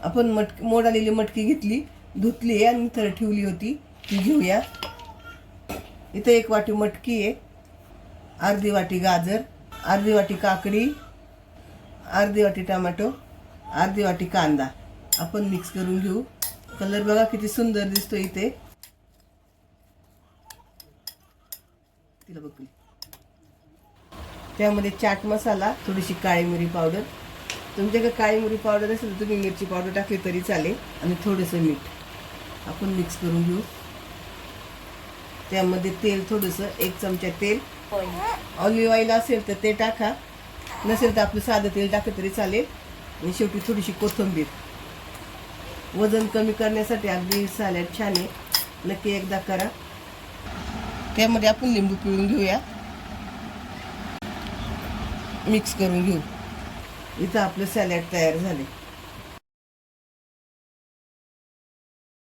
आपण मोड आलेली मटकी घेतली, धुतली आहे आणि थर ठेवली होती, ती घेऊया. इथे 1 वाटी मटकी आहे, अर्धी वाटी गाजर, अर्धी वाटी काकडी, अर्धी वाटी टोमॅटो, अर्धी वाटी कांदा आपण मिक्स करून घेऊ. कलर बघा किती सुंदर दिसतो इथे. तिला बघ. त्यामध्ये चाट मसाला, थोडीशी काळी मिरी पावडर, तुमच्याकडे काळी मिरी पावडर असेल तर तुम्ही मिरची पावडर टाकली तरी चालेल, आणि थोडंसं मीठ आपण मिक्स करून घेऊ. त्यामध्ये तेल थोडंसं, 1 चमचा तेल, ऑलिव्ह ऑइल असेल तर ते टाका, नसेल तर आपलं साधं तेल टाकलं तरी चालेल. आणि शेवटी थोडीशी कोथिंबीर. वजन कमी करण्यासाठी अगदी सॅलड छान आहे, नक्की एकदा करा. त्यामध्ये आपण लिंबू पिळून घेऊया, मिक्स करून घेऊ. इथं आपलं सॅलड तयार झाले.